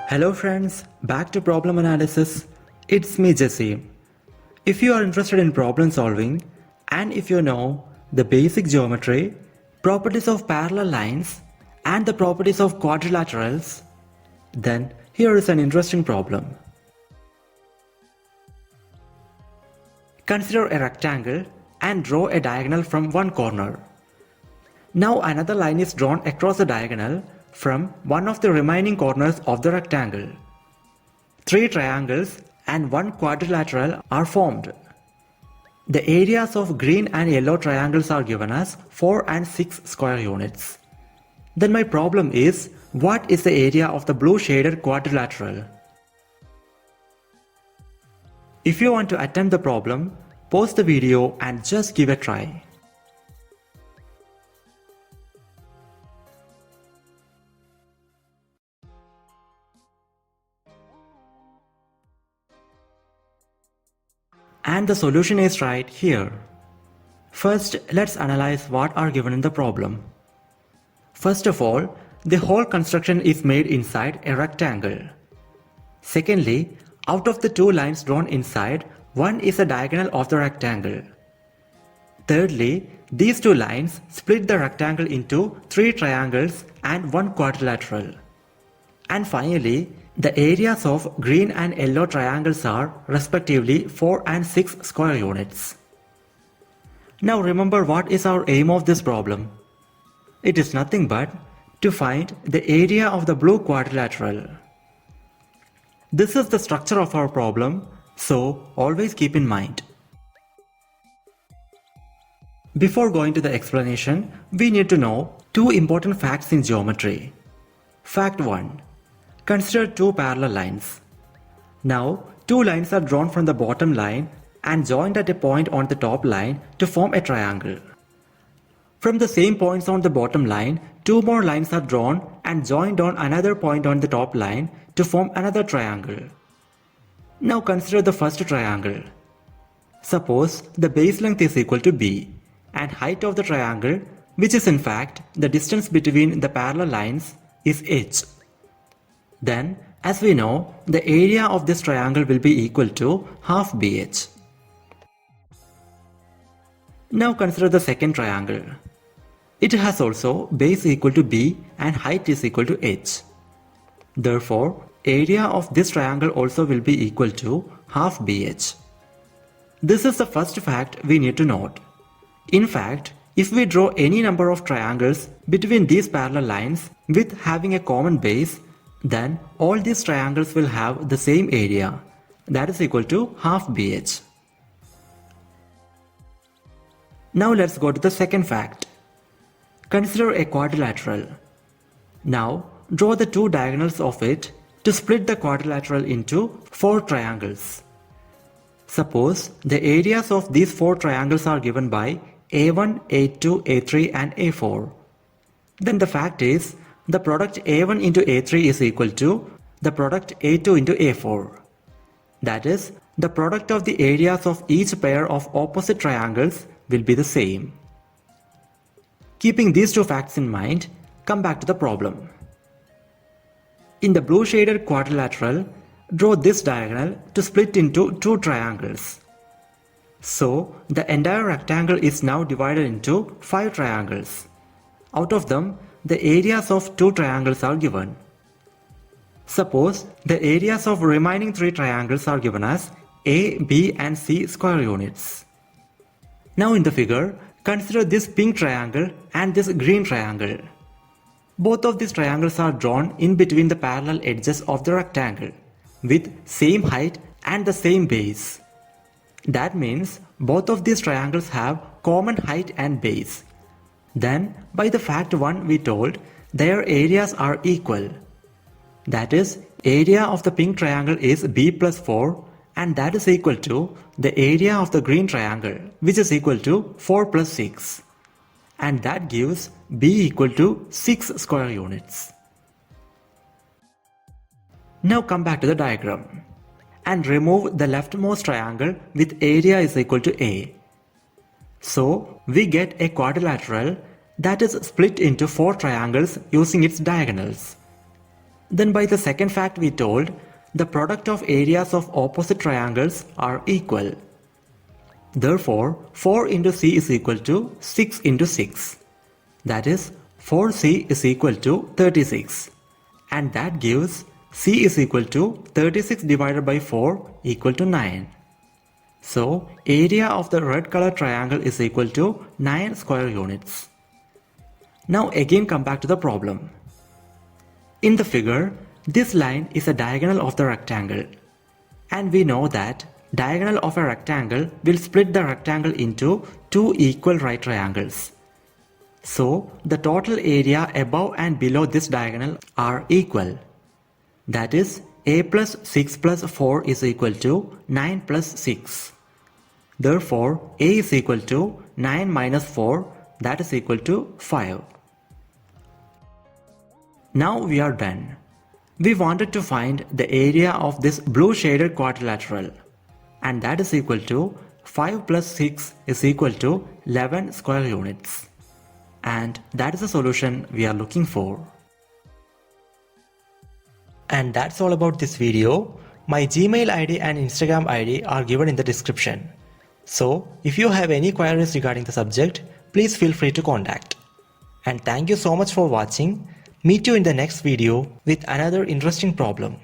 Hello friends, back to problem analysis. It's me Jesse. If you are interested in problem solving and if you know the basic geometry, properties of parallel lines and the properties of quadrilaterals, then here is an interesting problem. Consider a rectangle and draw a diagonal from one corner. Now another line is drawn across the diagonal from one of the remaining corners of the rectangle. Three triangles and one quadrilateral are formed. The areas of green and yellow triangles are given as 4 and 6 square units. Then my problem is, what is the area of the blue shaded quadrilateral? If you want to attempt the problem, pause the video and just give a try. And the solution is right here. First, let's analyze what are given in the problem. First of all, the whole construction is made inside a rectangle. Secondly, out of the two lines drawn inside, one is a diagonal of the rectangle. Thirdly, these two lines split the rectangle into three triangles and one quadrilateral. And finally, the areas of green and yellow triangles are respectively 4 and 6 square units. Now remember, what is our aim of this problem? It is nothing but to find the area of the blue quadrilateral. This is the structure of our problem, so always keep in mind. Before going to the explanation, we need to know two important facts in geometry. Fact 1. Consider two parallel lines. Now, two lines are drawn from the bottom line and joined at a point on the top line to form a triangle. From the same points on the bottom line, two more lines are drawn and joined on another point on the top line to form another triangle. Now consider the first triangle. Suppose the base length is equal to b and height of the triangle, which is in fact the distance between the parallel lines, is h. Then, as we know, the area of this triangle will be equal to half bh. Now consider the second triangle. It has also base equal to b and height is equal to h. Therefore, area of this triangle also will be equal to half bh. This is the first fact we need to note. In fact, if we draw any number of triangles between these parallel lines with having a common base, then all these triangles will have the same area, that is equal to half bh. Now let's go to the second fact. Consider a quadrilateral. Now draw the two diagonals of it to split the quadrilateral into four triangles. Suppose the areas of these four triangles are given by A1, A2, A3 and A4. Then the fact is, the product A1 into A3 is equal to the product A2 into A4. That is, the product of the areas of each pair of opposite triangles will be the same. Keeping these two facts in mind, come back to the problem. In the blue shaded quadrilateral, draw this diagonal to split into two triangles. So, the entire rectangle is now divided into 5 triangles. Out of them, the areas of two triangles are given. Suppose the areas of remaining 3 triangles are given as A, B and C square units. Now in the figure, consider this pink triangle and this green triangle. Both of these triangles are drawn in between the parallel edges of the rectangle with same height and the same base. That means both of these triangles have common height and base. Then, by the fact 1 we told, their areas are equal. That is, area of the pink triangle is b plus 4 and that is equal to the area of the green triangle, which is equal to 4 plus 6. And that gives b equal to 6 square units. Now come back to the diagram and remove the leftmost triangle with area is equal to a. So, we get a quadrilateral that is split into 4 triangles using its diagonals. Then by the second fact we told, the product of areas of opposite triangles are equal. Therefore, 4 into c is equal to 6 into 6. That is, 4c is equal to 36. And that gives c is equal to 36 divided by 4 equal to 9. So, area of the red color triangle is equal to 9 square units. Now again come back to the problem. In the figure, this line is a diagonal of the rectangle. And we know that diagonal of a rectangle will split the rectangle into two equal right triangles. So, the total area above and below this diagonal are equal. That is, a plus 6 plus 4 is equal to 9 plus 6. Therefore, a is equal to 9 minus 4, that is equal to 5. Now we are done. We wanted to find the area of this blue shaded quadrilateral, and that is equal to 5 plus 6 is equal to 11 square units. And that is the solution we are looking for. And that's all about this video. My Gmail ID and Instagram ID are given in the description. So, if you have any queries regarding the subject, please feel free to contact. And thank you so much for watching. Meet you in the next video with another interesting problem.